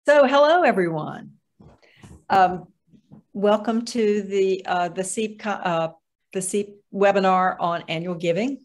So, hello everyone. Um, Welcome to the SEEP webinar on annual giving.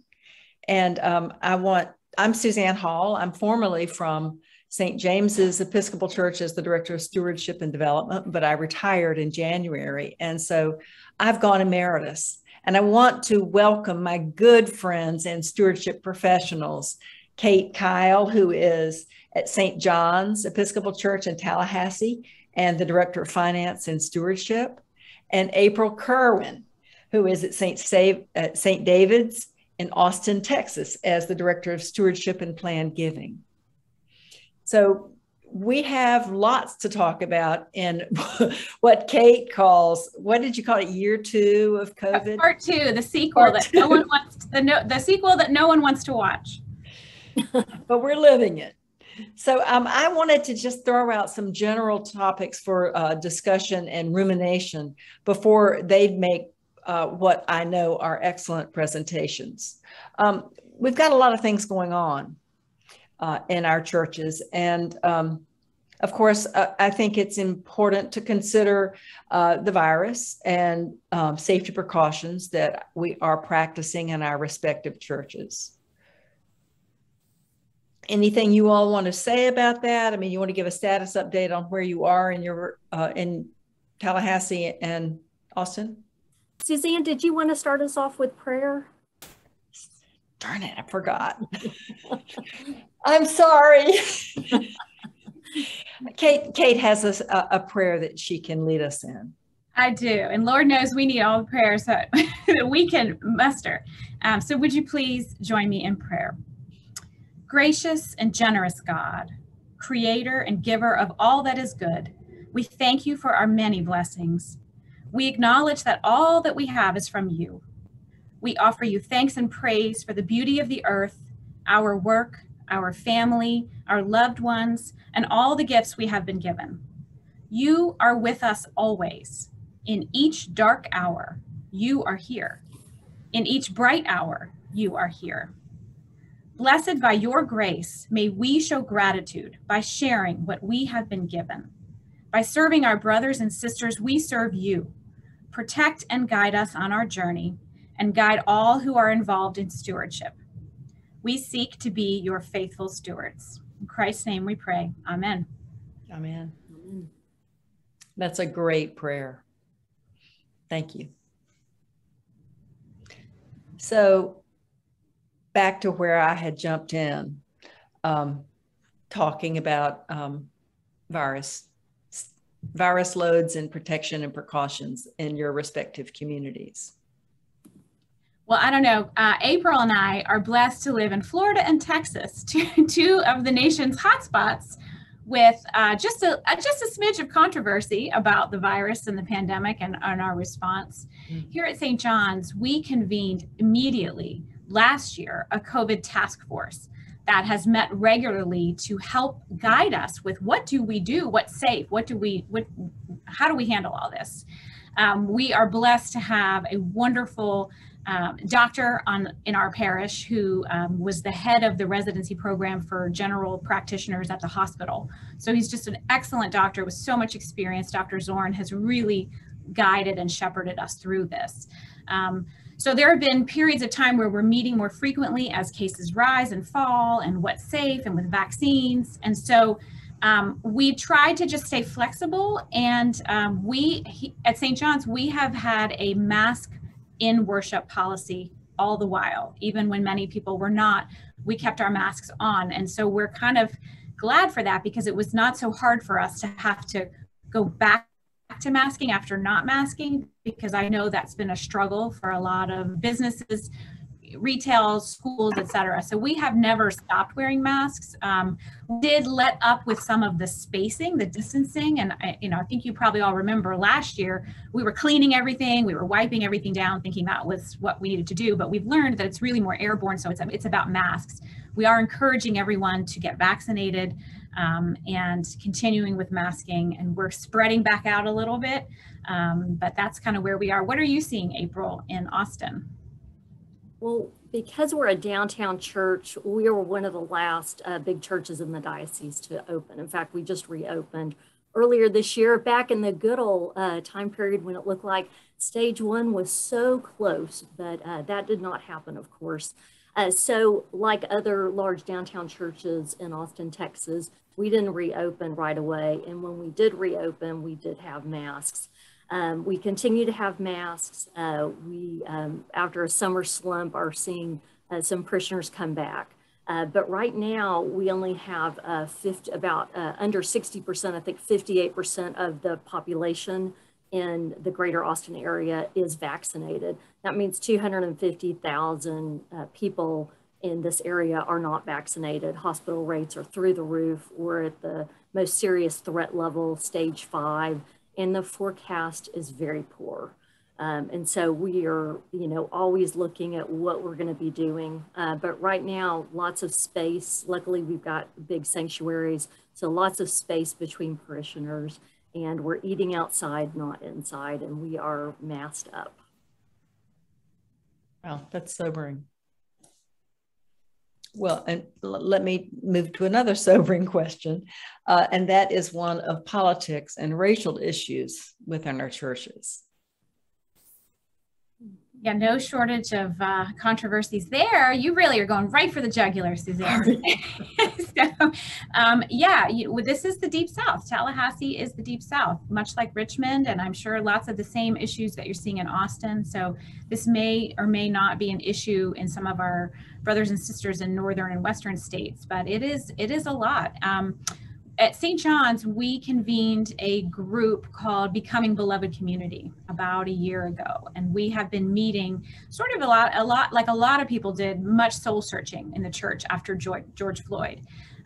And I'm Suzanne Hall. I'm formerly from St. James's Episcopal Church as the Director of Stewardship and Development, but I retired in January. And so I've gone emeritus. And I want to welcome my good friends and stewardship professionals, Kate Kyle, who is at St. John's Episcopal Church in Tallahassee and the Director of Finance and Stewardship, and April Kerwin, who is at St. David's in Austin, Texas, as the Director of Stewardship and Planned Giving. So we have lots to talk about in what Kate calls, what did you call it, year 2 of COVID? Part 2, the sequel that no one wants, the sequel that no one wants to watch. But we're living it. So I wanted to just throw out some general topics for discussion and rumination before they make what I know are excellent presentations. We've got a lot of things going on in our churches. And of course, I think it's important to consider the virus and safety precautions that we are practicing in our respective churches. Anything you all want to say about that? I mean, you want to give a status update on where you are in your in Tallahassee and Austin? Suzanne, did you want to start us off with prayer? Darn it, I forgot. I'm sorry. Kate has a prayer that she can lead us in. I do, and Lord knows we need all the prayers that we can muster. So would you please join me in prayer? Gracious and generous God, creator and giver of all that is good, we thank you for our many blessings. We acknowledge that all that we have is from you. We offer you thanks and praise for the beauty of the earth, our work, our family, our loved ones, and all the gifts we have been given. You are with us always. In each dark hour, you are here. In each bright hour, you are here. Blessed by your grace, may we show gratitude by sharing what we have been given. By serving our brothers and sisters, we serve you. Protect and guide us on our journey, and guide all who are involved in stewardship. We seek to be your faithful stewards. In Christ's name we pray. Amen. Amen. That's a great prayer. Thank you. So, back to where I had jumped in, talking about virus loads and protection and precautions in your respective communities. Well, I don't know. April and I are blessed to live in Florida and Texas, two of the nation's hotspots, with just a smidge of controversy about the virus and the pandemic and our response. Mm-hmm. Here at St. John's, we convened immediately last year a COVID task force that has met regularly to help guide us with what do we do, what's safe, how do we handle all this. We are blessed to have a wonderful doctor in our parish who was the head of the residency program for general practitioners at the hospital. So he's just an excellent doctor with so much experience. Dr. Zorn has really guided and shepherded us through this. So there have been periods of time where we're meeting more frequently as cases rise and fall, and what's safe and with vaccines. And so we tried to just stay flexible. And at St. John's, we have had a mask in worship policy all the while. Even when many people were not, we kept our masks on. And so we're kind of glad for that, because it was not so hard for us to have to go back to masking after not masking, because I know that's been a struggle for a lot of businesses, retail, schools, etc. So we have never stopped wearing masks. We did let up with some of the spacing, the distancing, and I think you probably all remember last year we were cleaning everything, we were wiping everything down, thinking that was what we needed to do. But we've learned that it's really more airborne, so it's about masks. We are encouraging everyone to get vaccinated and continuing with masking, and we're spreading back out a little bit, but that's kind of where we are. What are you seeing, April, in Austin? Well, Because we're a downtown church, we were one of the last big churches in the diocese to open. In fact, we just reopened earlier this year, back in the good old time period when it looked like stage one was so close, but that did not happen, of course. So like other large downtown churches in Austin, Texas, we didn't reopen right away. And when we did reopen, we did have masks. We continue to have masks. After a summer slump, are seeing some parishioners come back. But right now, we only have under 60%, I think 58% of the population in the greater Austin area is vaccinated. That means 250,000 people in this area are not vaccinated. Hospital rates are through the roof. We're at the most serious threat level, stage 5, and the forecast is very poor. And so we are, always looking at what we're going to be doing. But right now, lots of space. Luckily, we've got big sanctuaries, so lots of space between parishioners, and we're eating outside, not inside, and we are masked up. Wow, that's sobering. Well, and let me move to another sobering question, and that is one of politics and racial issues within our churches. Yeah, no shortage of controversies there. You really are going right for the jugular, Suzanne. So, this is the Deep South. Tallahassee is the Deep South, much like Richmond, and I'm sure lots of the same issues that you're seeing in Austin. So this may or may not be an issue in some of our brothers and sisters in northern and western states, but it is a lot. At St. John's, we convened a group called Becoming Beloved Community about a year ago. And we have been meeting sort of a lot like a lot of people did, much soul searching in the church after George Floyd.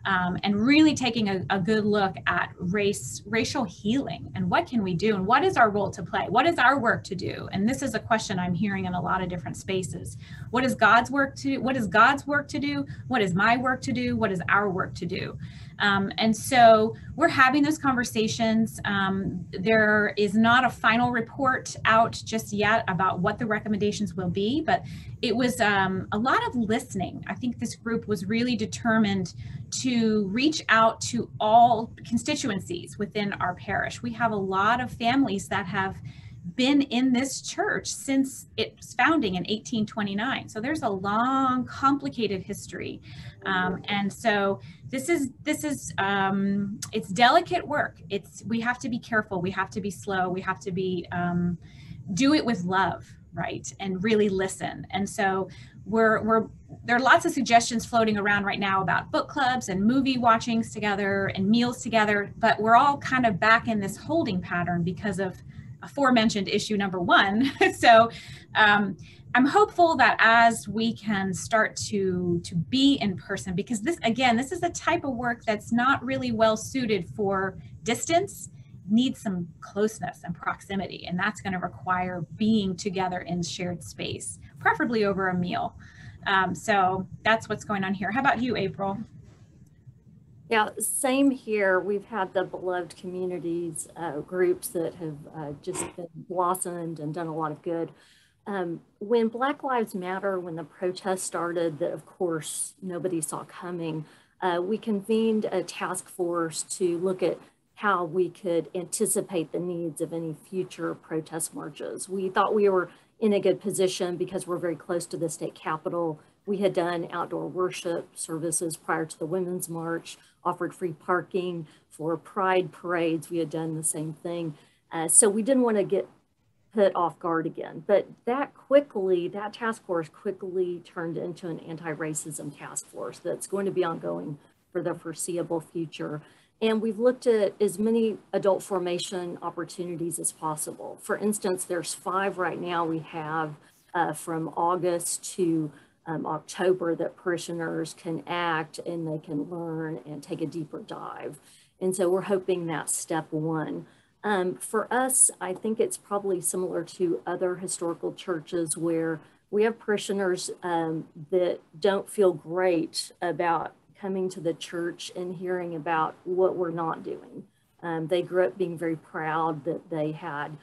And really taking a good look at racial healing and what can we do and what is our role to play? What is our work to do? And this is a question I'm hearing in a lot of different spaces. What is God's work to do? What is God's work to do? What is my work to do? What is our work to do? And so we're having those conversations. There is not a final report out just yet about what the recommendations will be, but it was a lot of listening. I think this group was really determined to reach out to all constituencies within our parish. We have a lot of families that have been in this church since its founding in 1829. So there's a long, complicated history. And so this is it's delicate work. We have to be careful. We have to be slow. We have to be, do it with love, right? And really listen. And so there are lots of suggestions floating around right now about book clubs and movie watchings together and meals together, but we're all kind of back in this holding pattern because of aforementioned issue number 1. So I'm hopeful that as we can start to be in person, because this is a type of work that's not really well suited for distance, needs some closeness and proximity, and that's going to require being together in shared space, preferably over a meal. So that's what's going on here. How about you, April? Yeah, same here. We've had the Beloved Communities groups that have just been blossomed and done a lot of good. When Black Lives Matter, when the protests started, that of course nobody saw coming, we convened a task force to look at how we could anticipate the needs of any future protest marches. We thought we were in a good position because we're very close to the state capitol. We had done outdoor worship services prior to the Women's March, offered free parking for pride parades. We had done the same thing. So we didn't want to get put off guard again. But that task force quickly turned into an anti-racism task force that's going to be ongoing for the foreseeable future. And we've looked at as many adult formation opportunities as possible. For instance, there's 5 right now we have from August to October that parishioners can act and they can learn and take a deeper dive. And so we're hoping that's step 1. For us, I think it's probably similar to other historical churches where we have parishioners that don't feel great about coming to the church and hearing about what we're not doing. They grew up being very proud that they had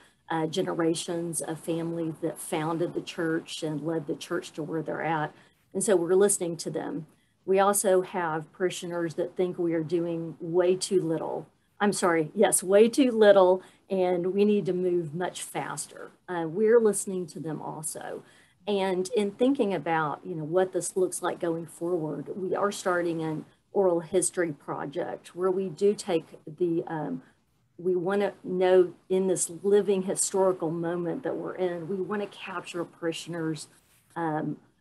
generations of families that founded the church and led the church to where they're at. And so we're listening to them. We also have parishioners that think we are doing way too little. I'm sorry, yes, way too little, and we need to move much faster. We're listening to them also. And in thinking about, what this looks like going forward, we are starting an oral history project where we do take we want to know in this living historical moment that we're in, we want to capture parishioners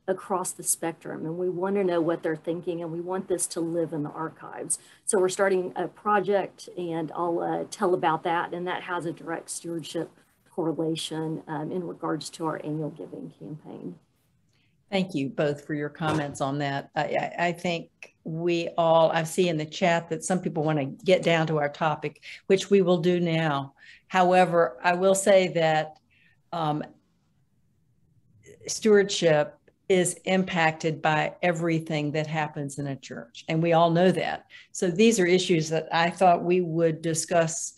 across the spectrum, and we want to know what they're thinking, and we want this to live in the archives. So we're starting a project, and I'll tell about that, and that has a direct stewardship correlation in regards to our annual giving campaign. Thank you both for your comments on that. I think I see in the chat that some people want to get down to our topic, which we will do now. However, I will say that stewardship is impacted by everything that happens in a church, and we all know that. So these are issues that I thought we would discuss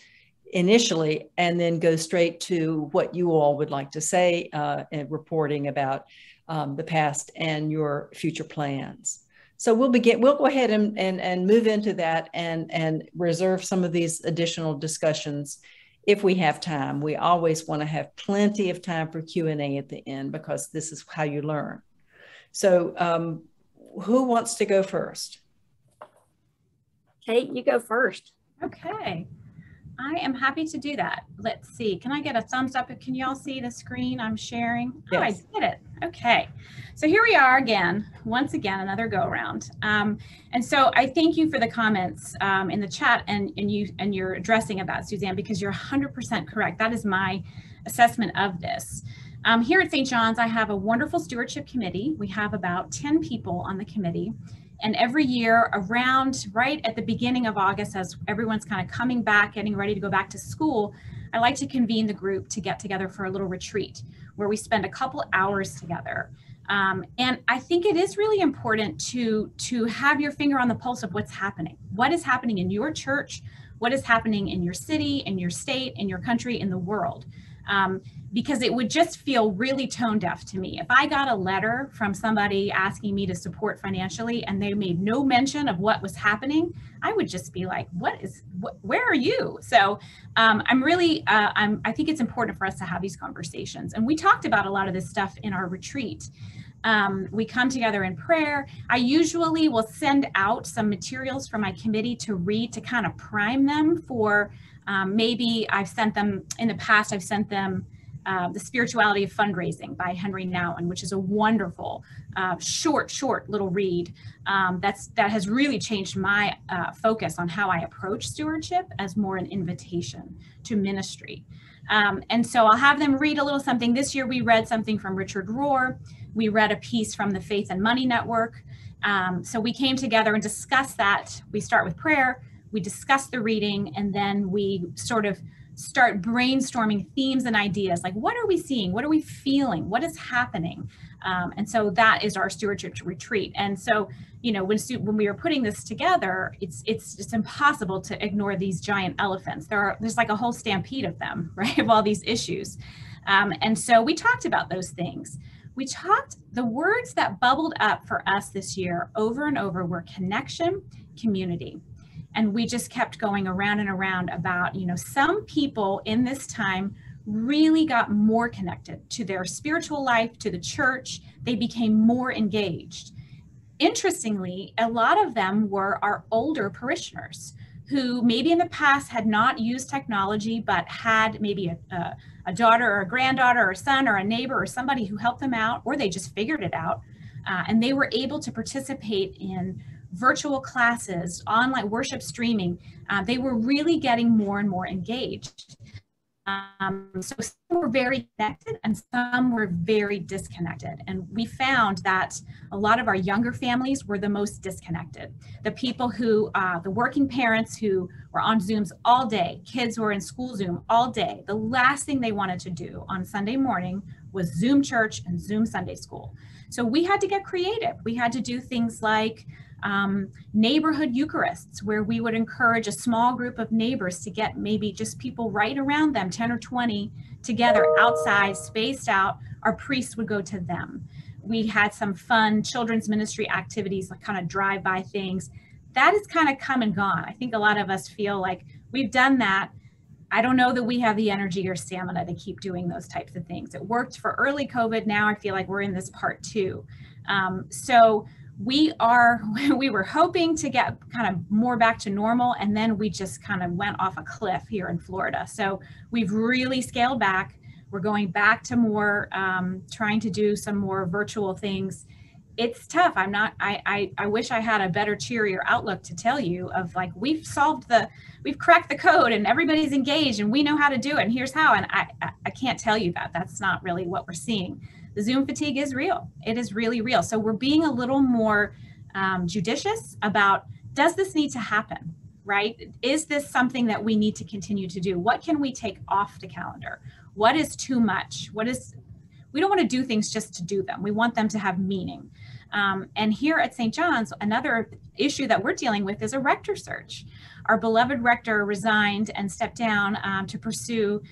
initially and then go straight to what you all would like to say in reporting about the past and your future plans. So we'll go ahead and move into that and reserve some of these additional discussions if we have time. We always want to have plenty of time for Q&A at the end, because this is how you learn. So who wants to go first? Kate, you go first. Okay, I am happy to do that. Let's see, can I get a thumbs up? Can you all see the screen I'm sharing? Yes. Oh, I did it. Okay, so here we are again, once again, another go around. And so I thank you for the comments in the chat and you're addressing about Suzanne, because you're 100% correct. That is my assessment of this. Here at St. John's, I have a wonderful stewardship committee. We have about 10 people on the committee. And every year around right at the beginning of August, as everyone's kind of coming back, getting ready to go back to school, I like to convene the group to get together for a little retreat where we spend a couple hours together. And I think it is really important to have your finger on the pulse of what's happening. What is happening in your church? What is happening in your city, in your state, in your country, in the world? Because it would just feel really tone deaf to me. If I got a letter from somebody asking me to support financially and they made no mention of what was happening, I would just be like, where are you? So I think it's important for us to have these conversations. And we talked about a lot of this stuff in our retreat. We come together in prayer. I usually will send out some materials for my committee to read to kind of prime them for maybe I've sent them in the past, I've sent them The Spirituality of Fundraising by Henry Nowen, which is a wonderful, short little read that has really changed my focus on how I approach stewardship as more an invitation to ministry. And so I'll have them read a little something. This year we read something from Richard Rohr. We read a piece from the Faith and Money Network. So we came together and discussed that. We start with prayer, we discuss the reading, and then we sort of start brainstorming themes and ideas, like what are we seeing? What are we feeling? What is happening? And so that is our stewardship retreat. And so, when we were putting this together, it's impossible to ignore these giant elephants. There's like a whole stampede of them, right? Of all these issues. And so we talked about those things. The words that bubbled up for us this year over and over were connection, community. And we just kept going around and around about, some people in this time really got more connected to their spiritual life, to the church. They became more engaged. Interestingly, a lot of them were our older parishioners who maybe in the past had not used technology, but had maybe a daughter or a granddaughter or a son or a neighbor or somebody who helped them out, or they just figured it out. And they were able to participate in virtual classes, online worship streaming. They were really getting more and more engaged. So some were very connected and some were very disconnected. And we found that a lot of our younger families were the most disconnected. The people who, the working parents who were on Zooms all day, kids who were in school Zoom all day, the last thing they wanted to do on Sunday morning was Zoom church and Zoom Sunday school. So we had to get creative. We had to do things like neighborhood Eucharists, where we would encourage a small group of neighbors to get maybe just people right around them, 10 or 20 together outside, spaced out. Our priests would go to them. We had some fun children's ministry activities, like kind of drive-by things. That has kind of come and gone. I think a lot of us feel like we've done that. I don't know that we have the energy or stamina to keep doing those types of things. It worked for early COVID. Now I feel like we're in this part two. So we were hoping to get kind of more back to normal, and then we just kind of went off a cliff here in Florida. So we've really scaled back. We're going back to more, trying to do some more virtual things. It's tough. I wish I had a better, cheerier outlook to tell you of like, we've cracked the code and everybody's engaged and we know how to do it and here's how. And I can't tell you that. That's not really what we're seeing. The Zoom fatigue is real. It is really real. So we're being a little more judicious about, does this need to happen, right? Is this something that we need to continue to do? What can we take off the calendar? What is too much? We don't want to do things just to do them. We want them to have meaning. And here at St. John's, another issue that we're dealing with is a rector search. Our beloved rector resigned and stepped down to pursue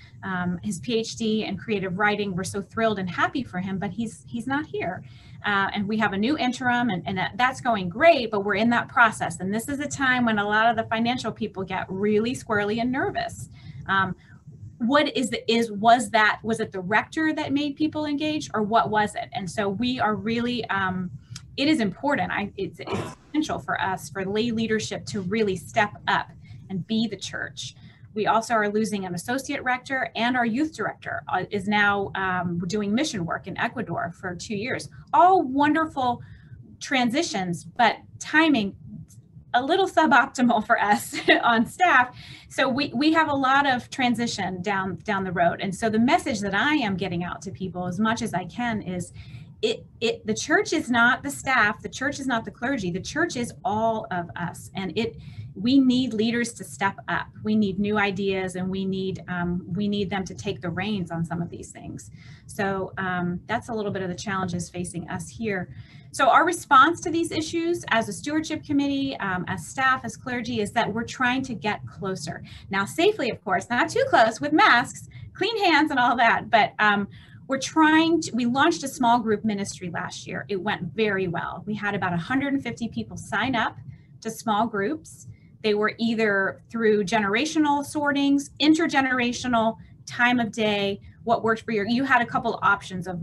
his PhD in creative writing. We're so thrilled and happy for him, but he's not here. And we have a new interim, and that's going great, but we're in that process. And this is a time when a lot of the financial people get really squirrely and nervous. Was it the rector that made people engage, or what was it? And so we are really, it is important. It's essential for us, for lay leadership to really step up and be the church. We also are losing an associate rector, and our youth director is now doing mission work in Ecuador for 2 years. All wonderful transitions, but timing a little suboptimal for us on staff. So we have a lot of transition down the road. And so the message that I am getting out to people as much as I can is the church is not the staff, the church is not the clergy, the church is all of us. And we need leaders to step up. We need new ideas, and we need them to take the reins on some of these things. So that's a little bit of the challenges facing us here. So our response to these issues as a stewardship committee, as staff, as clergy, is that we're trying to get closer. Now, safely, of course, not too close with masks, clean hands and all that, but we launched a small group ministry last year. It went very well. We had about 150 people sign up to small groups. They were either through generational sortings, intergenerational, time of day, what worked for you had a couple of options of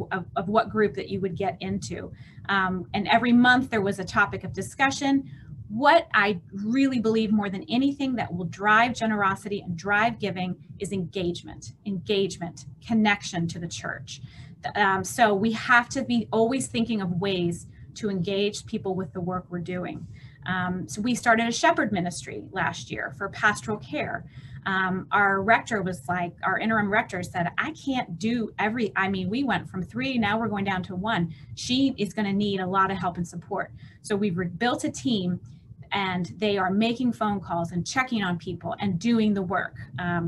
what group that you would get into. And every month there was a topic of discussion. What I really believe more than anything that will drive generosity and drive giving is engagement, connection to the church. So we have to be always thinking of ways to engage people with the work we're doing. So we started a shepherd ministry last year for pastoral care. Our rector was like, our interim rector said, I can't do we went from 3, now we're going down to 1. She is going to need a lot of help and support. So we've built a team, and they are making phone calls and checking on people and doing the work.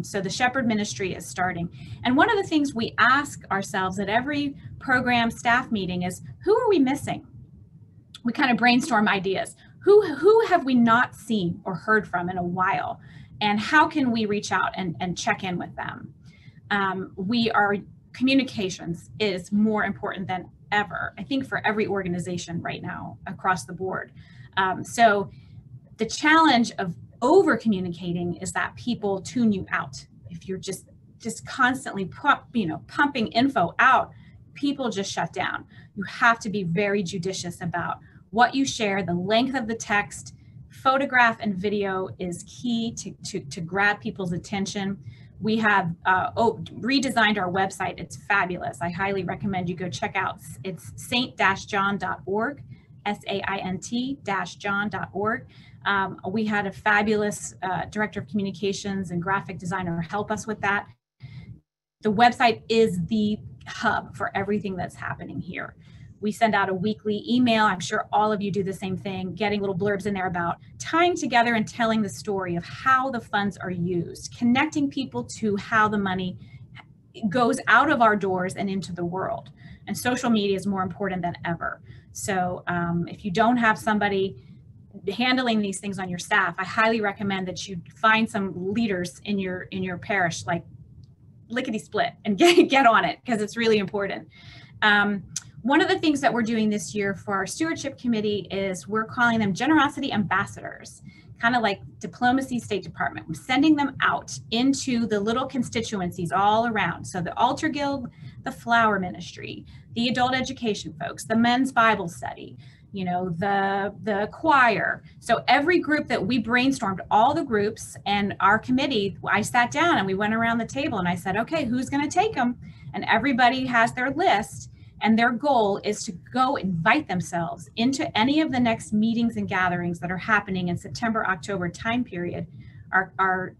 So the shepherd ministry is starting. And one of the things we ask ourselves at every program staff meeting is, who are we missing? We kind of brainstorm ideas. Who have we not seen or heard from in a while? And how can we reach out and check in with them? Communications is more important than ever, I think, for every organization right now across the board. So the challenge of over communicating is that people tune you out. If you're just constantly pumping info out, people just shut down. You have to be very judicious about what you share, the length of the text. Photograph and video is key to grab people's attention. We have redesigned our website. It's fabulous. I highly recommend you go check out. It's saint-john.org, saint-john.org. We had a fabulous director of communications and graphic designer help us with that. The website is the hub for everything that's happening here. We send out a weekly email. I'm sure all of you do the same thing, getting little blurbs in there about tying together and telling the story of how the funds are used, connecting people to how the money goes out of our doors and into the world. And social media is more important than ever. So if you don't have somebody handling these things on your staff, I highly recommend that you find some leaders in your parish, like lickety split, and get on it, because it's really important. one of the things that we're doing this year for our stewardship committee is we're calling them generosity ambassadors, kind of like diplomacy State Department. We're sending them out into the little constituencies all around. So the Altar Guild, the Flower Ministry, the adult education folks, the men's Bible study, you know, the choir. So every group that we brainstormed, all the groups and our committee, I sat down and we went around the table and I said, okay, who's going to take them? And everybody has their list. And their goal is to go invite themselves into any of the next meetings and gatherings that are happening in September, October time period. Our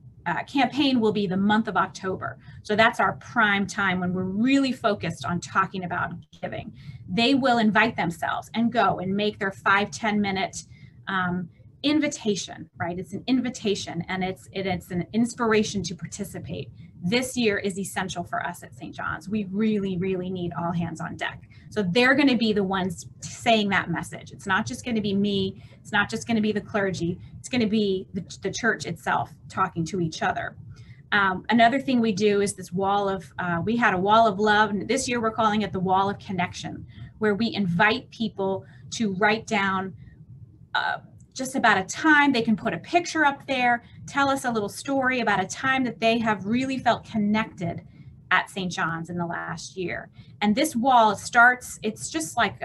campaign will be the month of October. So that's our prime time when we're really focused on talking about giving. They will invite themselves and go and make their 5-10 minute invitation, right? It's an invitation and it's an inspiration to participate. This year is essential for us at St. John's. We really, really need all hands on deck. So they're going to be the ones saying that message. It's not just going to be me. It's not just going to be the clergy. It's going to be the church itself talking to each other. Another thing we do is this wall of, we had a wall of love. And this year we're calling it the wall of connection, where we invite people to write down just about a time. They can put a picture up there, tell us a little story about a time that they have really felt connected at St. John's in the last year. And this wall starts, it's just like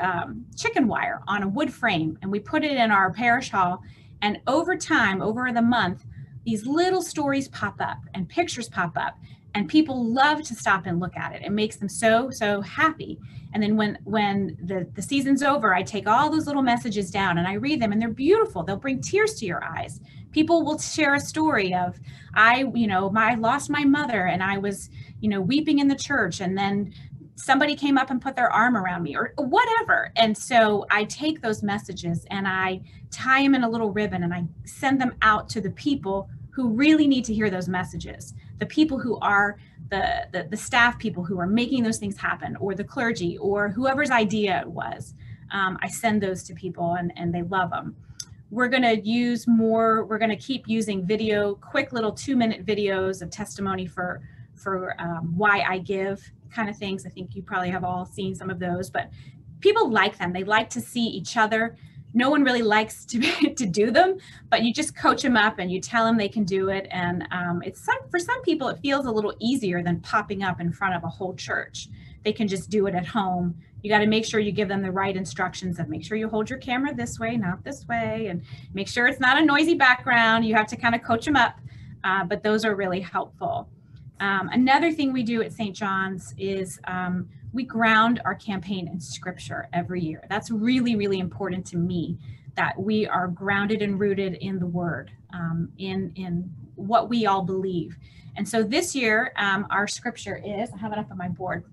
chicken wire on a wood frame, and we put it in our parish hall. And over time, over the month, these little stories pop up and pictures pop up, and people love to stop and look at it. It makes them so, so happy. And then when the season's over, I take all those little messages down and I read them, and they're beautiful. They'll bring tears to your eyes. People will share a story of, I lost my mother and I was, weeping in the church, and then somebody came up and put their arm around me, or whatever. And so I take those messages and I tie them in a little ribbon and I send them out to the people who really need to hear those messages. The people who are the staff people who are making those things happen, or the clergy, or whoever's idea it was. I send those to people and they love them. We're going to keep using video, quick little 2-minute videos of testimony for why I give kind of things. I think you probably have all seen some of those, but people like them. They like to see each other. No one really likes to do them, but you just coach them up and you tell them they can do it. And for some people, it feels a little easier than popping up in front of a whole church. They can just do it at home. You got to make sure you give them the right instructions, and make sure you hold your camera this way, not this way, and make sure it's not a noisy background. You have to kind of coach them up, but those are really helpful. Another thing we do at St. John's is we ground our campaign in scripture every year. That's really, really important to me, that we are grounded and rooted in the word, in what we all believe. And so this year, our scripture is, I have it up on my board,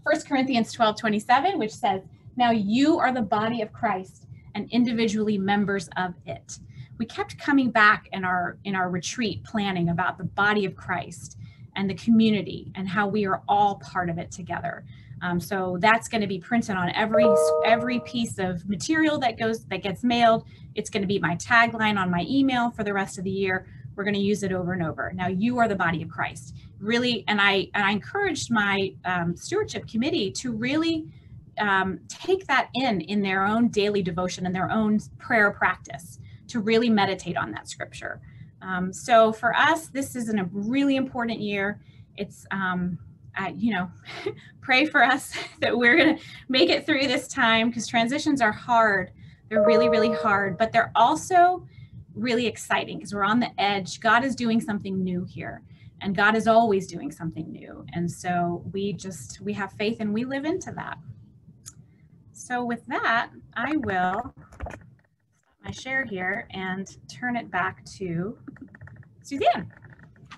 1 Corinthians 12:27, which says, "Now you are the body of Christ and individually members of it." We kept coming back in our retreat planning about the body of Christ and the community and how we are all part of it together. So that's going to be printed on every piece of material that gets mailed. It's going to be my tagline on my email for the rest of the year. We're going to use it over and over. Now you are the body of Christ. Really, and I encouraged my stewardship committee to really take that in their own daily devotion and their own prayer practice, to really meditate on that scripture. So for us, this is a really important year. It's, pray for us that we're going to make it through this time, because transitions are hard. They're really, really hard, but they're also really exciting because we're on the edge. God is doing something new here, and God is always doing something new. And so we have faith and we live into that. So with that, I will stop my share here and turn it back to Suzanne.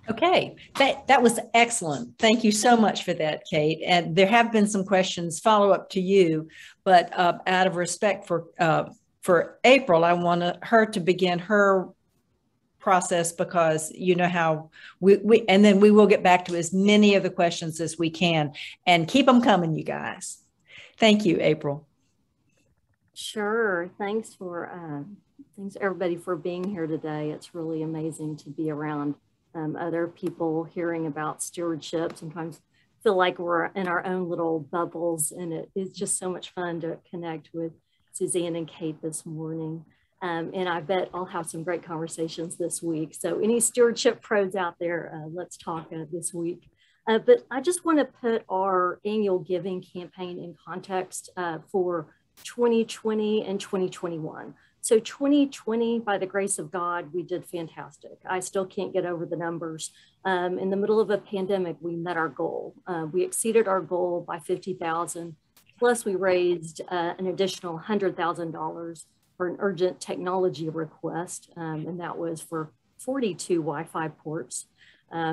Okay, that was excellent. Thank you so much for that, Kate. And there have been some questions follow up to you, but out of respect for April, I want her to begin her process, because you know how and then we will get back to as many of the questions as we can, and keep them coming, you guys. Thank you, April. Sure. Thanks everybody for being here today. It's really amazing to be around other people hearing about stewardship. Sometimes feel like we're in our own little bubbles, and it's just so much fun to connect with Suzanne and Kate this morning. And I bet I'll have some great conversations this week. So any stewardship pros out there, let's talk this week. But I just want to put our annual giving campaign in context for 2020 and 2021. So 2020, by the grace of God, we did fantastic. I still can't get over the numbers. In the middle of a pandemic, we met our goal. We exceeded our goal by $50,000, plus we raised an additional $100,000 for an urgent technology request, and that was for 42 Wi-Fi ports,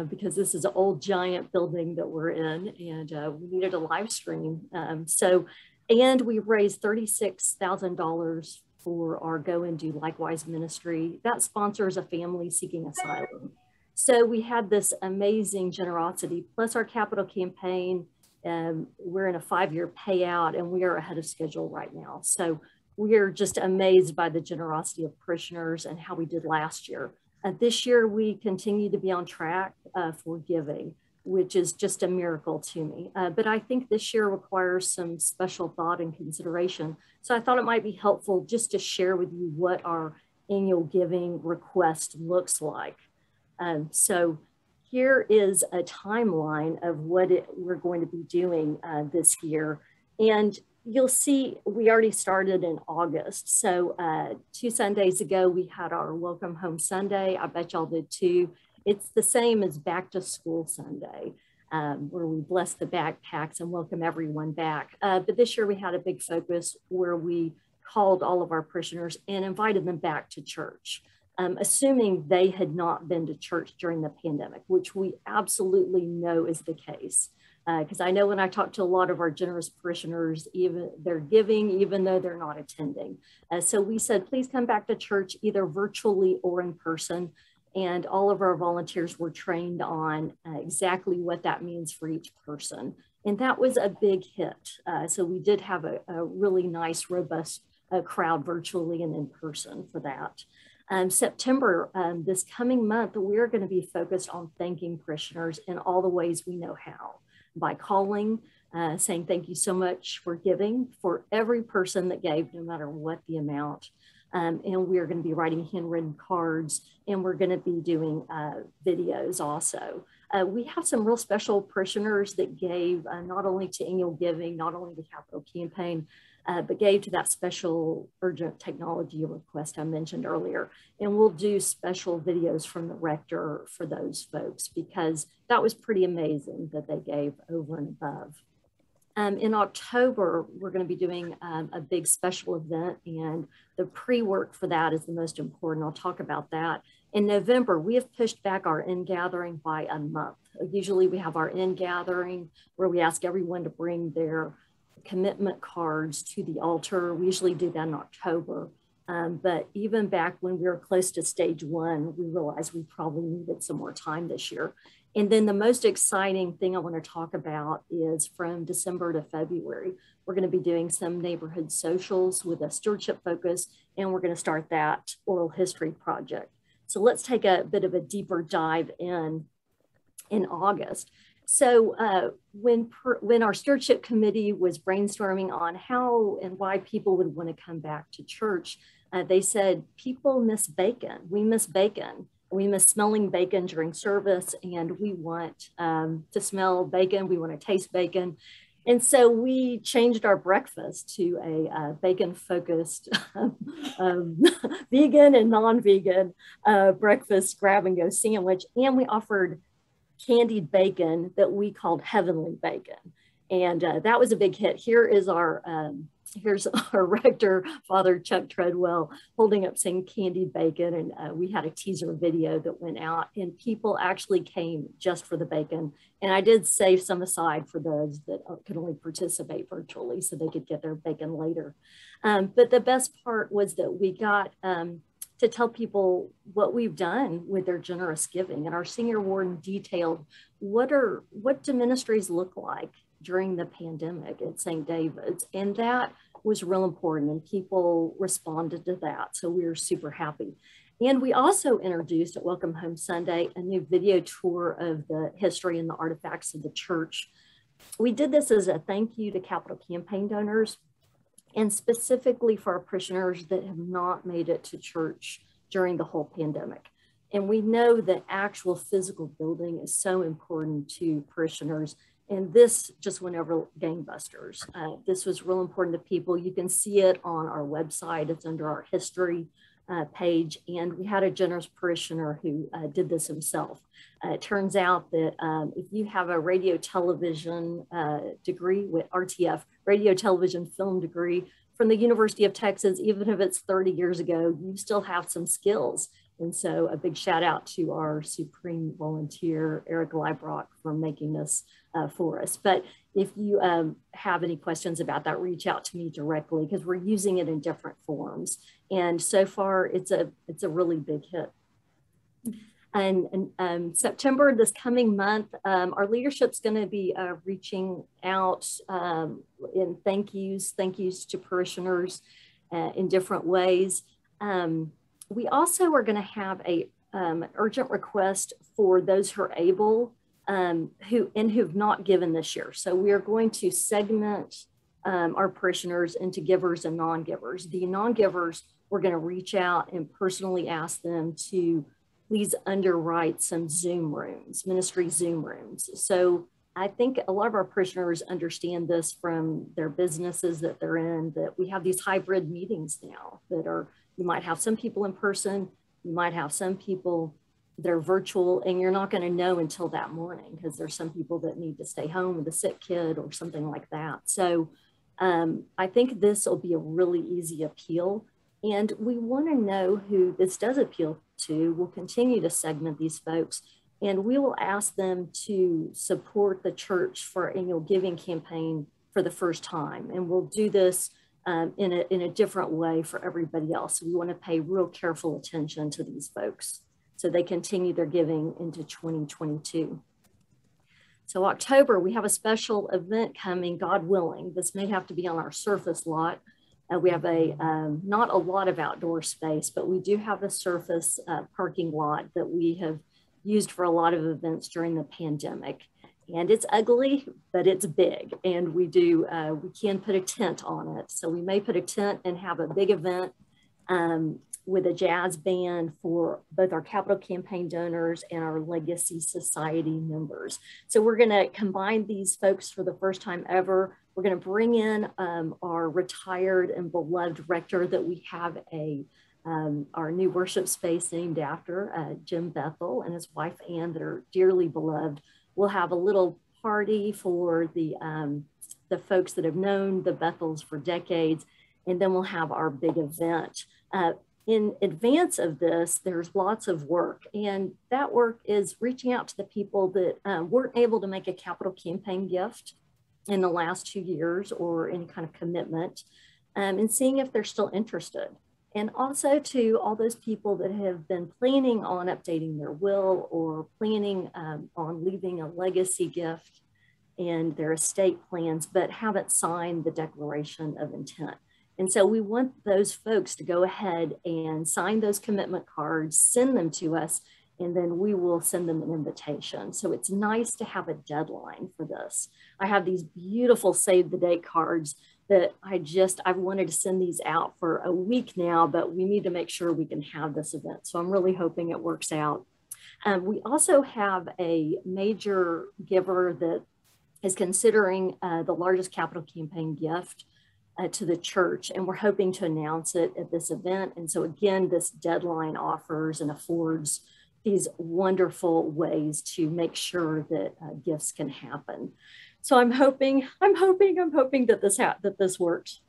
because this is an old giant building that we're in, and we needed a live stream. And we raised $36,000 for our Go and Do Likewise ministry that sponsors a family seeking asylum. So we had this amazing generosity, plus our capital campaign. We're in a 5-year payout, and we are ahead of schedule right now. So we are just amazed by the generosity of parishioners and how we did last year. This year, we continue to be on track for giving, which is just a miracle to me. But I think this year requires some special thought and consideration. So I thought it might be helpful just to share with you what our annual giving request looks like. So here is a timeline of what we're going to be doing this year. And you'll see we already started in August. So 2 Sundays ago, we had our Welcome Home Sunday. I bet y'all did too. It's the same as Back to School Sunday, where we bless the backpacks and welcome everyone back. But this year we had a big focus where we called all of our parishioners and invited them back to church, assuming they had not been to church during the pandemic, which we absolutely know is the case. Because I know when I talk to a lot of our generous parishioners, even they're giving, even though they're not attending. So we said, please come back to church, either virtually or in person. And all of our volunteers were trained on exactly what that means for each person. And that was a big hit. So we did have a really nice, robust crowd virtually and in person for that. September, this coming month, we're going to be focused on thanking parishioners in all the ways we know how. By calling, saying thank you so much for giving, for every person that gave, no matter what the amount. And we're going to be writing handwritten cards, and we're going to be doing videos also. We have some real special parishioners that gave not only to annual giving, not only the capital campaign, but gave to that special urgent technology request I mentioned earlier. And we'll do special videos from the Rector for those folks, because that was pretty amazing that they gave over and above. In October, we're going to be doing a big special event, and the pre-work for that is the most important. I'll talk about that. In November, we have pushed back our in-gathering by a month. Usually we have our in-gathering where we ask everyone to bring their commitment cards to the altar. We usually do that in October. But even back when we were close to stage 1, we realized we probably needed some more time this year. And then the most exciting thing I want to talk about is from December to February, we're going to be doing some neighborhood socials with a stewardship focus, and we're going to start that oral history project. So let's take a bit of a deeper dive in August. So when our stewardship committee was brainstorming on how and why people would want to come back to church, they said, people miss bacon. We miss bacon. We miss smelling bacon during service, and we want to smell bacon. We want to taste bacon. And so we changed our breakfast to a bacon-focused vegan and non-vegan breakfast grab-and-go sandwich. And we offered candied bacon that we called heavenly bacon. And that was a big hit. Here's our rector, Father Chuck Treadwell, holding up some candied bacon. And we had a teaser video that went out, and people actually came just for the bacon. And I did save some aside for those that could only participate virtually so they could get their bacon later. But the best part was that we got to tell people what we've done with their generous giving. And our senior warden detailed what do ministries look like during the pandemic at St. David's. And that was real important, and people responded to that. So we were super happy. And we also introduced at Welcome Home Sunday a new video tour of the history and the artifacts of the church. We did this as a thank you to capital campaign donors, and specifically for our parishioners that have not made it to church during the whole pandemic. And we know that actual physical building is so important to parishioners. And this just went over gangbusters. This was real important to people. You can see it on our website. It's under our history page. And we had a generous parishioner who did this himself. It turns out that if you have a radio television degree with RTF, radio television film degree from the University of Texas, even if it's 30 years ago, you still have some skills. And so a big shout out to our supreme volunteer, Eric Leibrock, for making this for us. But if you have any questions about that, reach out to me directly, because we're using it in different forms. And so far, it's a really big hit. And September, this coming month, our leadership's going to be reaching out in thank yous to parishioners in different ways. We also are going to have an urgent request for those who are able who've not given this year. So we are going to segment our parishioners into givers and non-givers. The non-givers, we're going to reach out and personally ask them to please underwrite some Zoom rooms, ministry Zoom rooms. So I think a lot of our parishioners understand this from their businesses that they're in, that we have these hybrid meetings now that are, you might have some people in person, you might have some people that are virtual, and you're not going to know until that morning because there's some people that need to stay home with a sick kid or something like that. So I think this will be a really easy appeal. And we want to know who this does appeal to. We'll continue to segment these folks, and we will ask them to support the church for our annual giving campaign for the first time. And we'll do this in a different way for everybody else. So we want to pay real careful attention to these folks so they continue their giving into 2022. So October, we have a special event coming, God willing. This may have to be on our surface lot. We have not a lot of outdoor space, but we do have a surface parking lot that we have used for a lot of events during the pandemic. And it's ugly, but it's big. And we can put a tent on it. So we may put a tent and have a big event with a jazz band for both our capital campaign donors and our Legacy Society members. So we're gonna combine these folks for the first time ever. We're gonna bring in our retired and beloved rector that we have our new worship space named after, Jim Bethel and his wife Ann, that are dearly beloved. We'll have a little party for the folks that have known the Bethels for decades, and then we'll have our big event. In advance of this, there's lots of work, and that work is reaching out to the people that weren't able to make a capital campaign gift in the last 2 years or any kind of commitment, and seeing if they're still interested. And also to all those people that have been planning on updating their will or planning on leaving a legacy gift and their estate plans, but haven't signed the declaration of intent. And so we want those folks to go ahead and sign those commitment cards, send them to us, and then we will send them an invitation. So it's nice to have a deadline for this. I have these beautiful save the date cards that I've wanted to send these out for a week now, but we need to make sure we can have this event. So I'm really hoping it works out. We also have a major giver that is considering the largest capital campaign gift to the church, and we're hoping to announce it at this event. And so again, this deadline offers and affords these wonderful ways to make sure that gifts can happen. So I'm hoping that this works.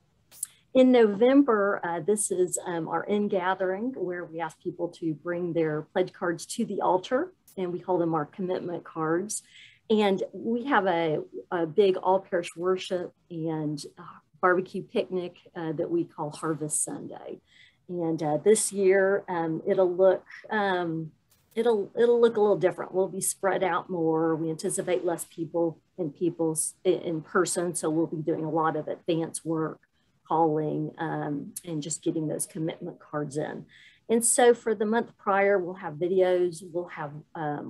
In November, this is our in gathering where we ask people to bring their pledge cards to the altar, and we call them our commitment cards. And we have a big all parish worship and barbecue picnic that we call Harvest Sunday. And this year it'll look a little different. We'll be spread out more. We anticipate less people in person. So we'll be doing a lot of advance work, calling, and just getting those commitment cards in. And so for the month prior, we'll have videos, we'll have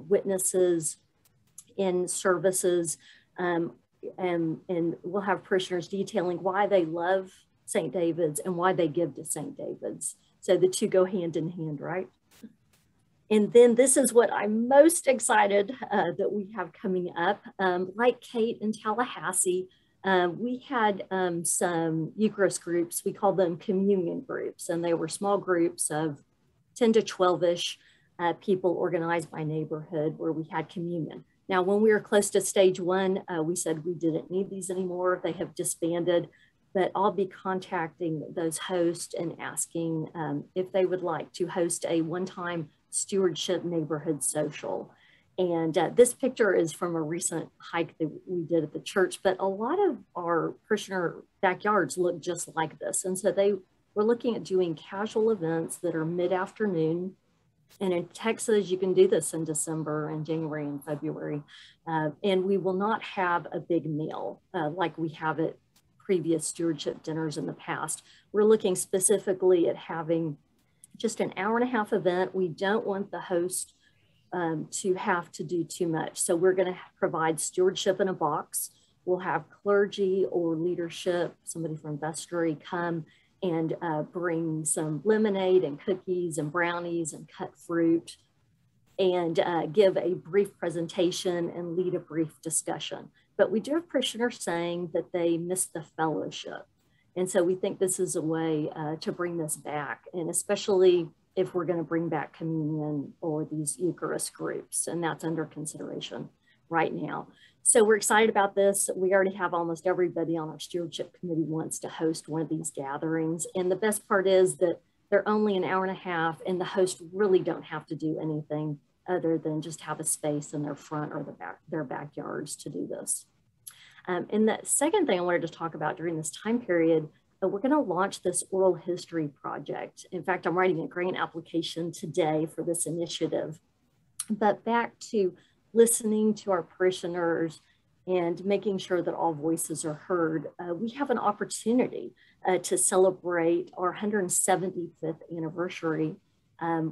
witnesses in services. and we'll have parishioners detailing why they love St. David's and why they give to St. David's. So the two go hand in hand, right? And then this is what I'm most excited that we have coming up. Like Kate in Tallahassee, we had some Eucharist groups. We called them communion groups, and they were small groups of 10 to 12-ish people organized by neighborhood where we had communion. Now, when we were close to stage one, we said we didn't need these anymore. They have disbanded, but I'll be contacting those hosts and asking if they would like to host a one-time stewardship neighborhood social. And this picture is from a recent hike that we did at the church, but a lot of our parishioner backyards look just like this. And so they were looking at doing casual events that are mid-afternoon. And in Texas, you can do this in December and January and February. And we will not have a big meal like we have at previous stewardship dinners in the past. We're looking specifically at having just an hour-and-a-half event. We don't want the host to have to do too much. So we're going to provide stewardship in a box. We'll have clergy or leadership, somebody from vestry, come and bring some lemonade and cookies and brownies and cut fruit and give a brief presentation and lead a brief discussion. But we do have parishioners saying that they miss the fellowship. And so we think this is a way to bring this back, and especially if we're going to bring back communion or these Eucharist groups, and that's under consideration right now. So we're excited about this. We already have almost everybody on our stewardship committee wants to host one of these gatherings. And the best part is that they're only an hour and a half, and the host really don't have to do anything other than just have a space in their front or their backyards to do this. And the second thing I wanted to talk about during this time period, we're going to launch this oral history project. In fact, I'm writing a grant application today for this initiative. But back to listening to our parishioners and making sure that all voices are heard, we have an opportunity to celebrate our 175th anniversary,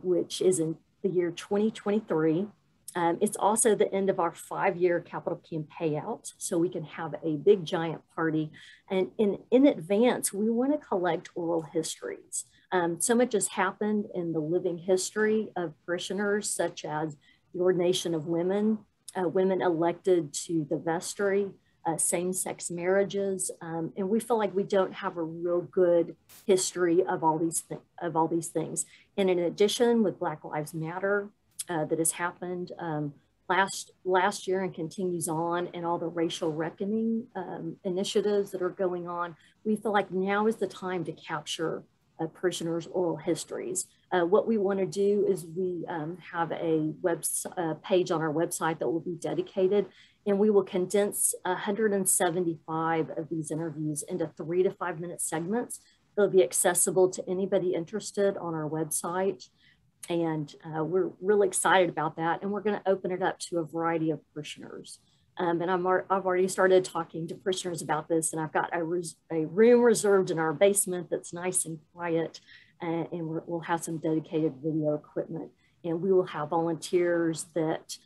which is in the year 2023. It's also the end of our 5-year capital camp payout, so we can have a big giant party. And in advance, we want to collect oral histories. So much has happened in the living history of parishioners, such as the ordination of women, women elected to the vestry, same-sex marriages, and we feel like we don't have a real good history of all these things. And in addition, with Black Lives Matter, that has happened last year and continues on, and all the racial reckoning initiatives that are going on, we feel like now is the time to capture parishioners' oral histories. What we want to do is we have a page on our website that will be dedicated, and we will condense 175 of these interviews into 3 to 5 minute segments. They'll be accessible to anybody interested on our website. And we're really excited about that. And we're going to open it up to a variety of parishioners. And I've already started talking to parishioners about this. And I've got a room reserved in our basement that's nice and quiet. And we'll have some dedicated video equipment. And we will have volunteers that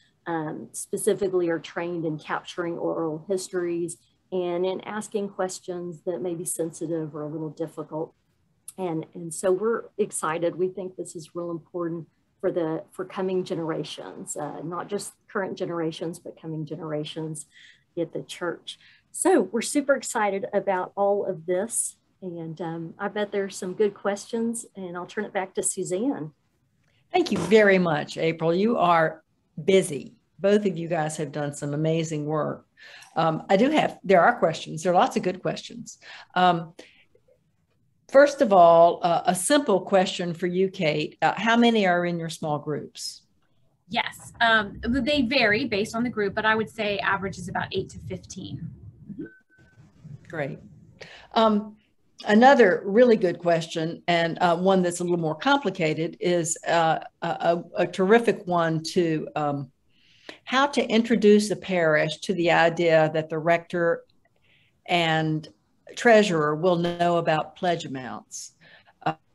specifically are trained in capturing oral histories and in asking questions that may be sensitive or a little difficult. And so we're excited. We think this is real important for coming generations, not just current generations, but coming generations at the church. So we're super excited about all of this. And I bet there's some good questions, and I'll turn it back to Suzanne. Thank you very much, April. You are busy. Both of you guys have done some amazing work. There are questions. There are lots of good questions. First of all, a simple question for you, Kate. How many are in your small groups? Yes, they vary based on the group, but I would say average is about 8 to 15. Great. Another really good question, and one that's a little more complicated, is a terrific one to how to introduce a parish to the idea that the rector and treasurer will know about pledge amounts.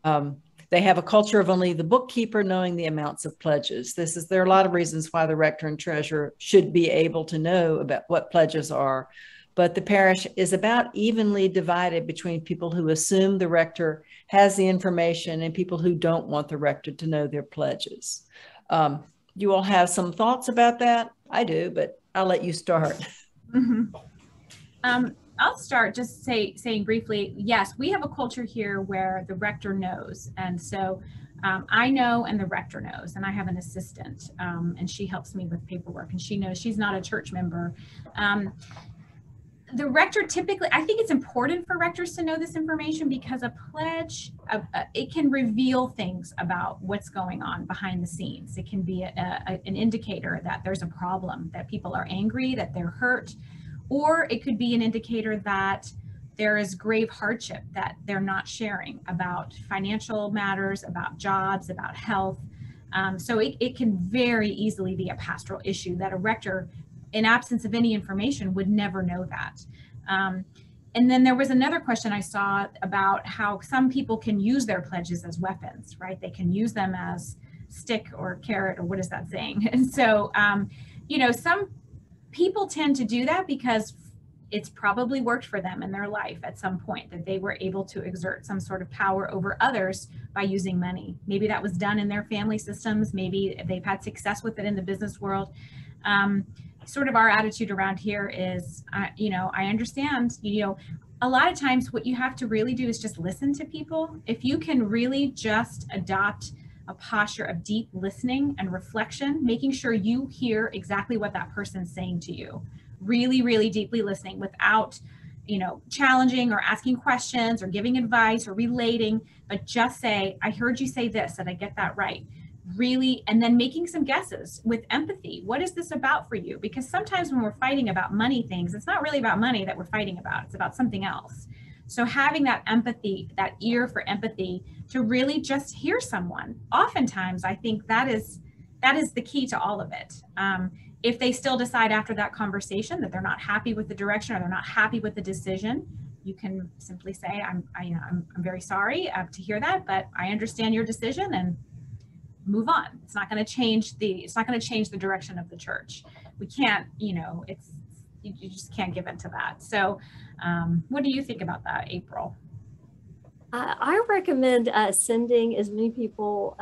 They have a culture of only the bookkeeper knowing the amounts of pledges. There are a lot of reasons why the rector and treasurer should be able to know about what pledges are, but the parish is about evenly divided between people who assume the rector has the information and people who don't want the rector to know their pledges. You all have some thoughts about that? I do, but I'll let you start. Mm-hmm. I'll start just saying briefly, yes, we have a culture here where the rector knows. And so I know and the rector knows, and I have an assistant and she helps me with paperwork, and she knows. She's not a church member. The rector typically, I think it's important for rectors to know this information because a pledge, it can reveal things about what's going on behind the scenes. It can be an indicator that there's a problem, that people are angry, that they're hurt, or it could be an indicator that there is grave hardship that they're not sharing about financial matters, about jobs, about health. So it can very easily be a pastoral issue that a rector, in absence of any information, would never know that. And then there was another question I saw about how some people can use their pledges as weapons, right? They can use them as stick or carrot, or what is that saying? And so, you know, some people tend to do that because it's probably worked for them in their life at some point, that they were able to exert some sort of power over others by using money. Maybe that was done in their family systems. Maybe they've had success with it in the business world. Sort of our attitude around here is, you know, I understand, you know, a lot of times what you have to really do is just listen to people. If you can really just adopt a posture of deep listening and reflection, making sure you hear exactly what that person's saying to you, really, really deeply listening without, you know, challenging or asking questions or giving advice or relating, but just say, I heard you say this, and I get that right. Really, and then making some guesses with empathy. What is this about for you? Because sometimes when we're fighting about money things, it's not really about money that we're fighting about. It's about something else. So having that empathy, that ear for empathy, to really just hear someone, oftentimes I think that is the key to all of it. If they still decide after that conversation that they're not happy with the direction or they're not happy with the decision, you can simply say, I'm very sorry to hear that, but I understand your decision, and move on. It's not going to change the direction of the church. We can't, you know, you just can't give in to that. So what do you think about that, April? I recommend sending as many people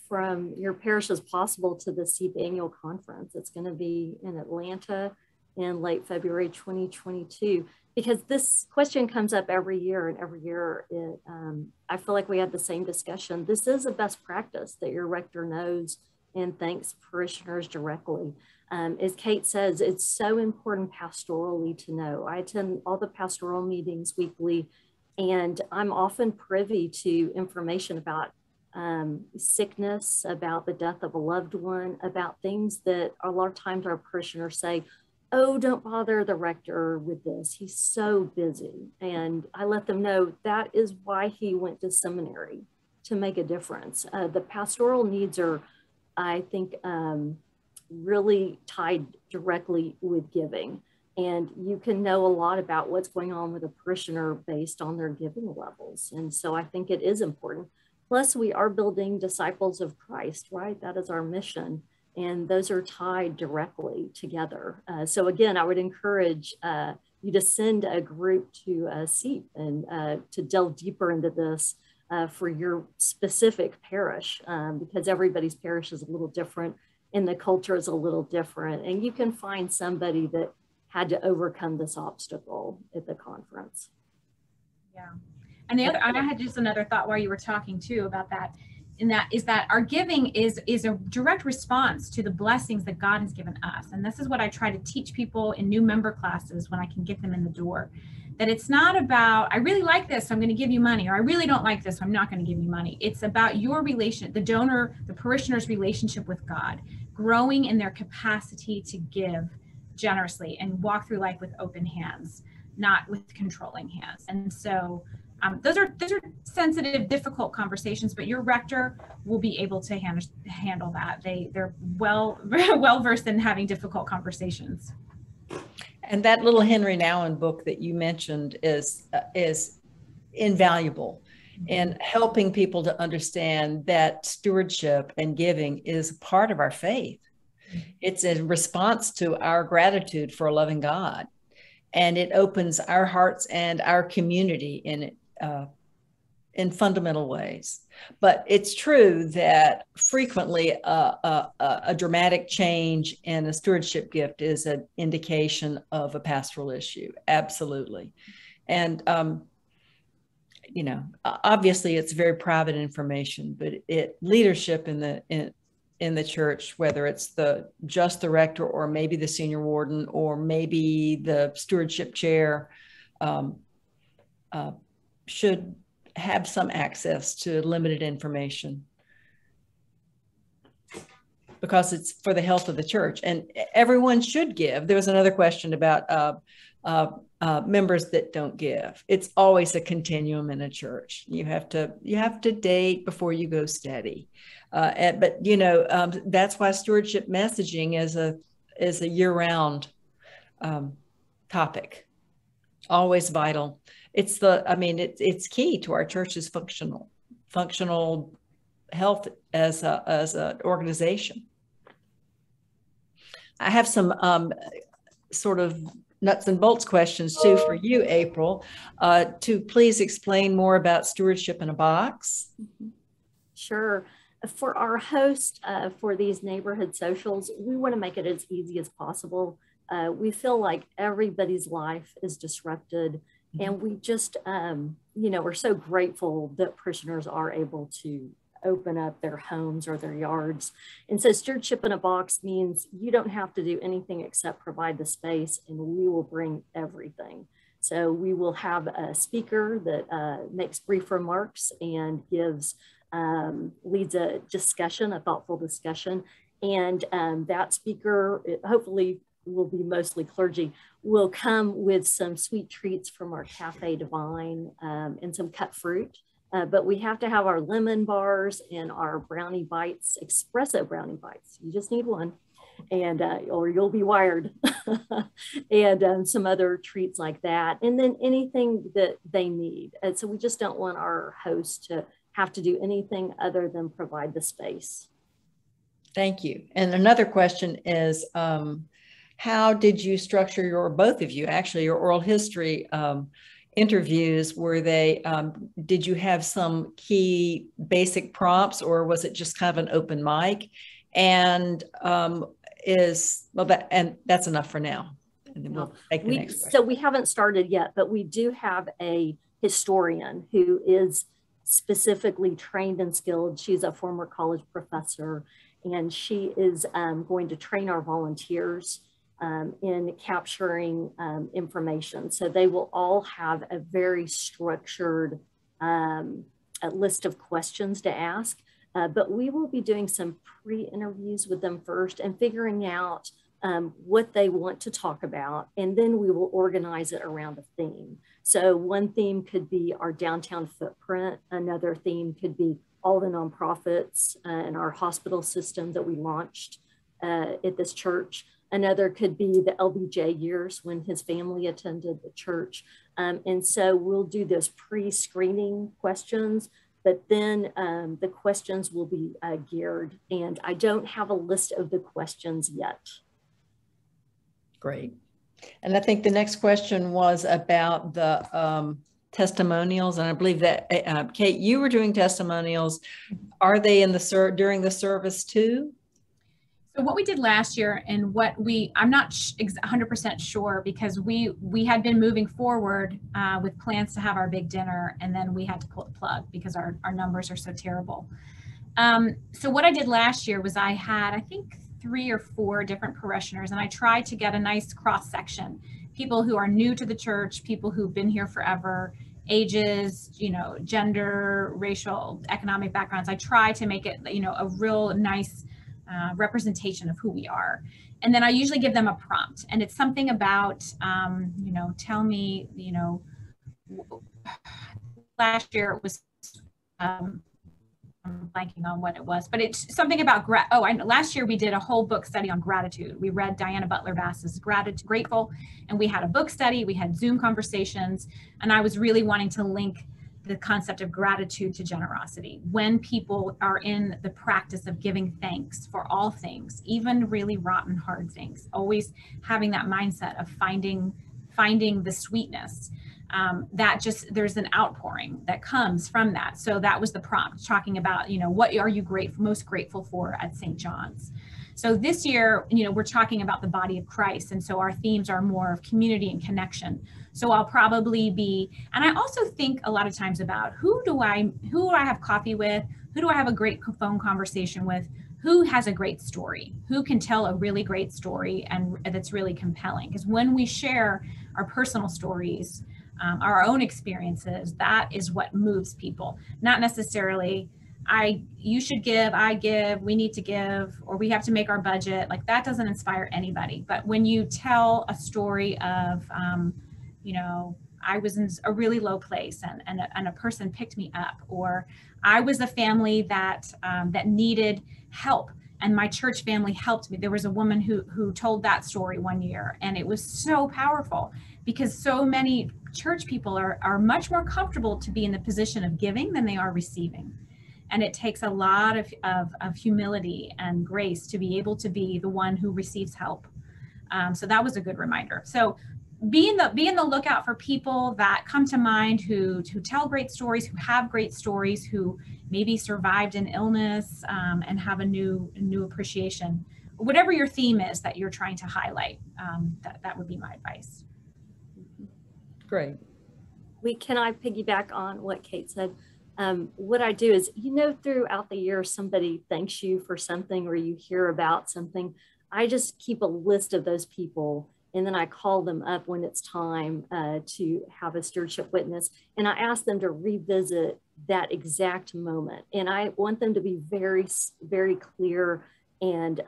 from your parish as possible to the SEEP annual conference. It's going to be in Atlanta in late February 2022, because this question comes up every year, and every year I feel like we have the same discussion. This is a best practice that your rector knows and thanks parishioners directly. As Kate says, it's so important pastorally to know. I attend all the pastoral meetings weekly, and I'm often privy to information about sickness, about the death of a loved one, about things that a lot of times our parishioners say, oh, don't bother the rector with this. He's so busy. And I let them know that is why he went to seminary, to make a difference. The pastoral needs are, I think, really tied directly with giving. And you can know a lot about what's going on with a parishioner based on their giving levels. And so I think it is important. Plus, we are building disciples of Christ, right? That is our mission. And those are tied directly together. So again, I would encourage you to send a group to SEEP and to delve deeper into this for your specific parish, because everybody's parish is a little different and the culture is a little different. And you can find somebody that had to overcome this obstacle at the conference. Yeah. And the other, I had just another thought while you were talking too about that. And that is that our giving is a direct response to the blessings that God has given us. And this is what I try to teach people in new member classes when I can get them in the door. That it's not about, I really like this, so I'm going to give you money, or I really don't like this, so I'm not going to give you money. It's about your relation, the donor, the parishioner's relationship with God, growing in their capacity to give generously and walk through life with open hands, not with controlling hands. And so those are sensitive, difficult conversations, but your rector will be able to handle that. They're well versed in having difficult conversations. And that little Henry Nowen book that you mentioned is invaluable in helping people to understand that stewardship and giving is part of our faith. It's a response to our gratitude for a loving God. and it opens our hearts and our community in fundamental ways. But it's true that frequently a dramatic change in a stewardship gift is an indication of a pastoral issue. Absolutely. And, you know, obviously it's very private information, but leadership in the church, whether it's just the rector or maybe the senior warden or maybe the stewardship chair, should have some access to limited information, because it's for the health of the church, and everyone should give. There was another question about members that don't give. It's always a continuum in a church. You have to date before you go steady. But you know, that's why stewardship messaging is a year-round topic, always vital. It's key to our church's functional health as an organization. I have some sort of nuts and bolts questions too for you, April, to please explain more about stewardship in a box. Sure. For our host for these neighborhood socials, we want to make it as easy as possible. We feel like everybody's life is disrupted, and we just, you know, we're so grateful that parishioners are able to open up their homes or their yards. And so stewardship in a box means you don't have to do anything except provide the space, and we will bring everything. So we will have a speaker that makes brief remarks and leads a discussion, a thoughtful discussion. And that speaker, hopefully will be mostly clergy, will come with some sweet treats from our Cafe Divine and some cut fruit. But we have to have our lemon bars and our brownie bites, espresso brownie bites. You just need one, and or you'll be wired. And some other treats like that. And then anything that they need. And so we just don't want our host to have to do anything other than provide the space. Thank you. And another question is, how did you structure both of you, actually, your oral history interviews? Were they, did you have some key basic prompts, or was it just kind of an open mic? And that's enough for now. And then we'll take the next question. So we haven't started yet, but we do have a historian who is specifically trained and skilled. She's a former college professor, and she is going to train our volunteers in capturing information. So they will all have a very structured list of questions to ask, but we will be doing some pre-interviews with them first and figuring out what they want to talk about, and then we will organize it around a theme. So one theme could be our downtown footprint. Another theme could be all the nonprofits and our hospital system that we launched at this church. Another could be the LBJ years when his family attended the church. And so we'll do those pre-screening questions, but then the questions will be geared. And I don't have a list of the questions yet. Great. And I think the next question was about the testimonials. And I believe that, Kate, you were doing testimonials. Are they during the service too? So what we did last year, and I'm not 100% sure, because we had been moving forward with plans to have our big dinner, and then we had to pull the plug because our numbers are so terrible. So what I did last year was I had, I think, 3 or 4 different parishioners, and I tried to get a nice cross section, people who are new to the church, people who've been here forever, ages, you know, gender, racial, economic backgrounds. I try to make it, you know, a real nice representation of who we are. And then I usually give them a prompt, and it's something about, you know, tell me, you know, last year it was, I'm blanking on what it was, but it's something about, last year we did a whole book study on gratitude. We read Diana Butler Bass's Grateful, and we had a book study, we had Zoom conversations, and I was really wanting to link the concept of gratitude to generosity. When people are in the practice of giving thanks for all things, even really rotten, hard things, always having that mindset of finding finding the sweetness. There's an outpouring that comes from that. So that was the prompt, talking about, what are you most grateful for at St. John's? So this year, we're talking about the body of Christ. And so our themes are more of community and connection. So I'll probably be, and I also think a lot of times about who do I have coffee with? Who do I have a great phone conversation with? Who has a great story? Who can tell a really great story and that's really compelling? Because when we share our personal stories, our own experiences, that is what moves people. Not necessarily, you should give, I give, we need to give, or we have to make our budget. Like, that doesn't inspire anybody. But when you tell a story of, I was in a really low place and a person picked me up, or I was a family that needed help and my church family helped me. There was a woman who told that story one year, and it was so powerful because so many church people are much more comfortable to be in the position of giving than they are receiving. And it takes a lot of humility and grace to be able to be the one who receives help. So that was a good reminder. So be in the lookout for people that come to mind who tell great stories, who have great stories, who maybe survived an illness and have a new appreciation. Whatever your theme is that you're trying to highlight, that would be my advice. Great. Can I piggyback on what Kate said? What I do is, throughout the year, somebody thanks you for something or you hear about something. I just keep a list of those people, and then I call them up when it's time to have a stewardship witness. And I ask them to revisit that exact moment. And I want them to be very, very clear and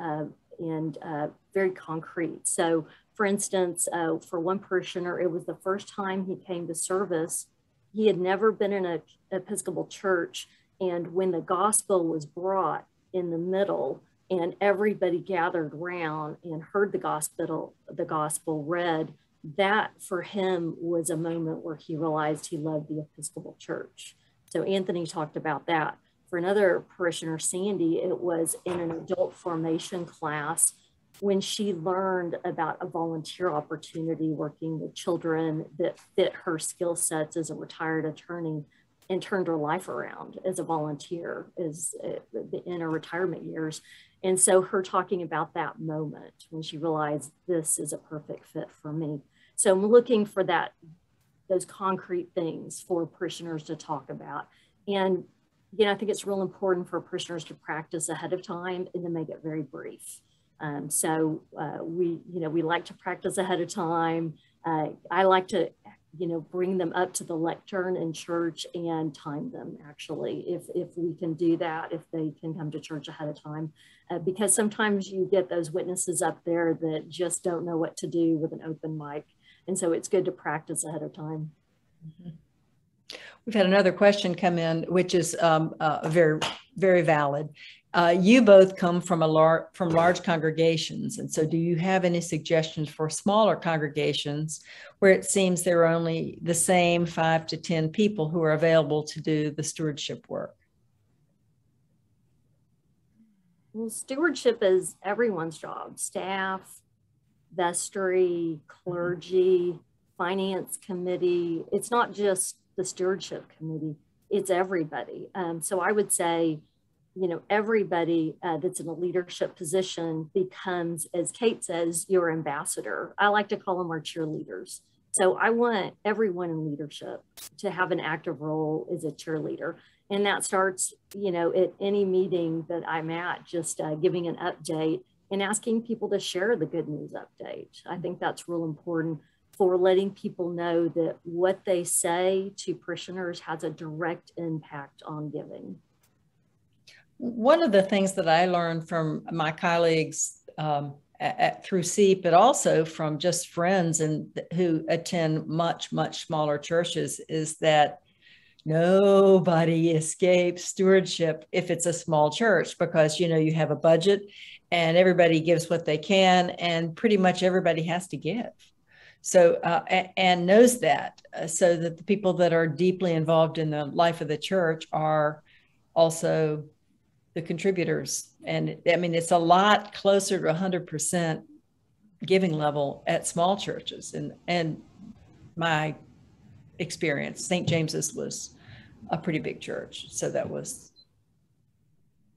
very concrete. So for instance, for one parishioner, it was the first time he came to service. He had never been in an Episcopal church. And when the gospel was brought in the middle and everybody gathered around and heard the gospel read, that for him was a moment where he realized he loved the Episcopal church. So Anthony talked about that. For another parishioner, Sandy, it was in an adult formation class when she learned about a volunteer opportunity working with children that fit her skill sets as a retired attorney, and turned her life around as a volunteer in her retirement years. And so her talking about that moment when she realized this is a perfect fit for me. So I'm looking for those concrete things for parishioners to talk about. And I think it's real important for parishioners to practice ahead of time and to make it very brief. We like to practice ahead of time. I like to, bring them up to the lectern in church and time them, actually, if we can do that, if they can come to church ahead of time, because sometimes you get those witnesses up there that just don't know what to do with an open mic. And so it's good to practice ahead of time. Mm-hmm. We've had another question come in, which is very, very valid. You both come from large congregations. And so do you have any suggestions for smaller congregations where it seems there are only the same 5 to 10 people who are available to do the stewardship work? Well, stewardship is everyone's job: staff, vestry, clergy, finance committee. It's not just the stewardship committee, it's everybody. So I would say, everybody that's in a leadership position becomes, as Kate says, your ambassador. I like to call them our cheerleaders. So I want everyone in leadership to have an active role as a cheerleader. And that starts, at any meeting that I'm at, just giving an update and asking people to share the good news update. I think that's real important for letting people know that what they say to parishioners has a direct impact on giving. One of the things that I learned from my colleagues through SEEP, but also from just friends who attend much, much smaller churches, is that nobody escapes stewardship if it's a small church, because, you have a budget and everybody gives what they can, and pretty much everybody has to give. So, and knows that, so that the people that are deeply involved in the life of the church are also the contributors. And I mean, it's a lot closer to 100% giving level at small churches. And my experience, St. James's was a pretty big church. So that was,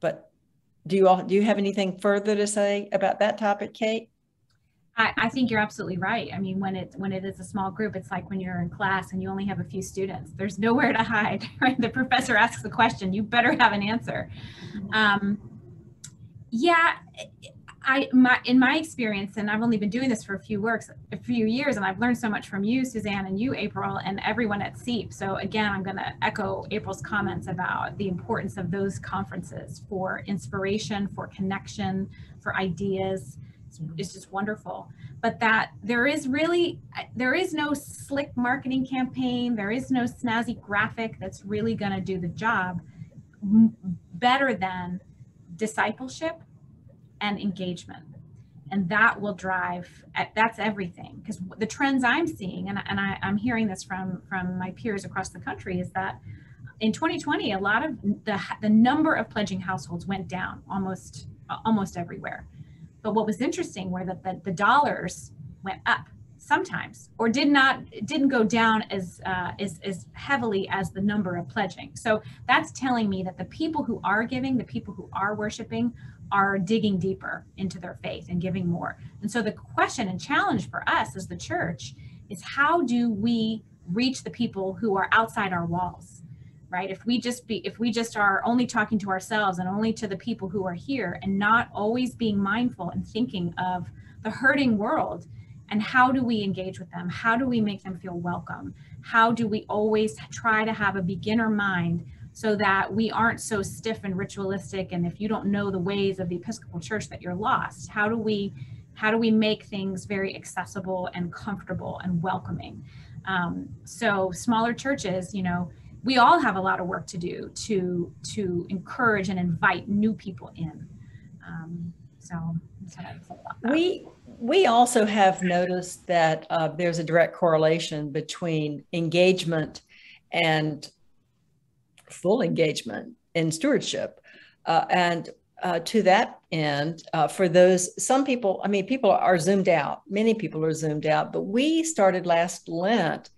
but do you have anything further to say about that topic, Kate? I think you're absolutely right. I mean, when it is a small group, it's like when you're in class and you only have a few students. There's nowhere to hide, right? The professor asks the question, you better have an answer. Yeah, in my experience, and I've only been doing this for a few years, and I've learned so much from you, Suzanne, and you, April, and everyone at SEEP. So again, I'm going to echo April's comments about the importance of those conferences for inspiration, for connection, for ideas. It's just wonderful. But that there is no slick marketing campaign. There is no snazzy graphic that's really going to do the job better than discipleship and engagement. And that will drive, that's everything. Because the trends I'm seeing, and I'm hearing this from my peers across the country, is that in 2020, a lot of the number of pledging households went down almost everywhere. But what was interesting were that the dollars went up sometimes, or didn't go down as heavily as the number of pledging. So that's telling me that the people who are giving, the people who are worshiping, are digging deeper into their faith and giving more. And so the question and challenge for us as the church is, how do we reach the people who are outside our walls? Right? If we just are only talking to ourselves and only to the people who are here, and not always being mindful and thinking of the hurting world, and how do we engage with them? How do we make them feel welcome? How do we always try to have a beginner mind so that we aren't so stiff and ritualistic, and if you don't know the ways of the Episcopal Church, that you're lost? How do we make things very accessible and comfortable and welcoming? So smaller churches, we all have a lot of work to do to encourage and invite new people in. So that's what I would say about that. We also have noticed that there's a direct correlation between engagement and full engagement in stewardship. And to that end, for some people, people are zoomed out. Many people are zoomed out, but we started last Lent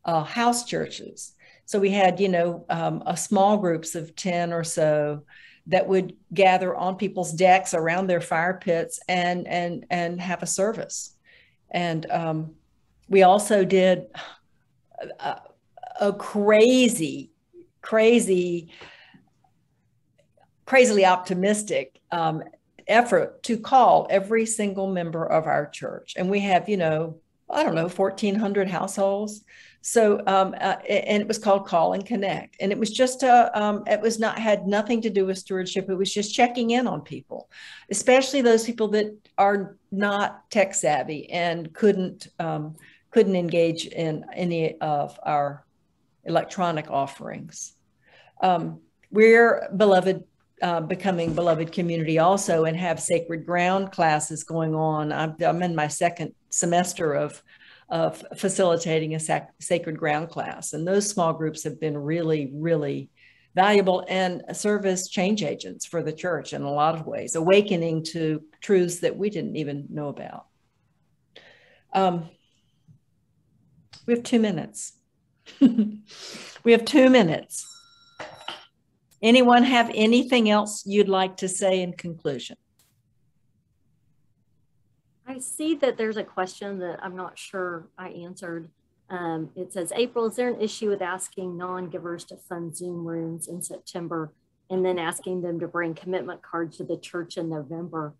house churches. So we had, a small groups of 10 or so that would gather on people's decks around their fire pits and have a service. And we also did a crazily optimistic effort to call every single member of our church. And we have, 1,400 households. So, and it was called Call and Connect. And it was just, had nothing to do with stewardship. It was just checking in on people, especially those people that are not tech savvy and couldn't engage in any of our electronic offerings. We're becoming beloved community also, and have sacred ground classes going on. I'm in my second semester of facilitating a sacred ground class. And those small groups have been really, really valuable and serve as change agents for the church in a lot of ways, awakening to truths that we didn't even know about. We have 2 minutes. We have 2 minutes. Anyone have anything else you'd like to say in conclusion? I see that there's a question that I'm not sure I answered. It says, April, is there an issue with asking non-givers to fund Zoom rooms in September and then asking them to bring commitment cards to the church in November?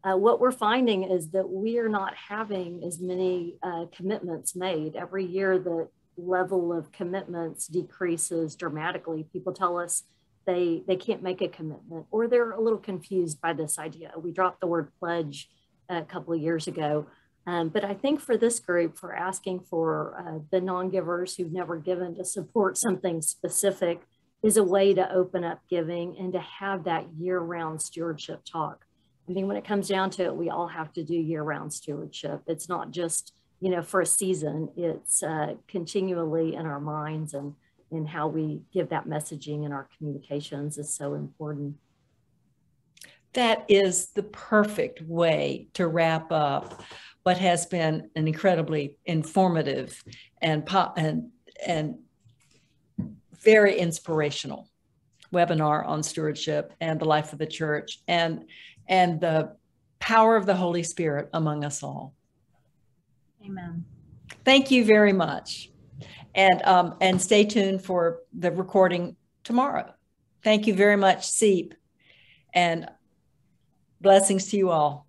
What we're finding is that we are not having as many commitments made. Every year, the level of commitments decreases dramatically. People tell us they can't make a commitment, or they're a little confused by this idea. We dropped the word pledge a couple of years ago. But I think for this group, for asking for the non-givers who've never given to support something specific, is a way to open up giving and to have that year-round stewardship talk. I mean, when it comes down to it, we all have to do year-round stewardship. It's not just, for a season. It's continually in our minds, and in how we give that messaging in our communications is so important. That is the perfect way to wrap up. what has been an incredibly informative and very inspirational webinar on stewardship and the life of the church and the power of the Holy Spirit among us all. Amen. Thank you very much. And stay tuned for the recording tomorrow. Thank you very much, Seep, and blessings to you all.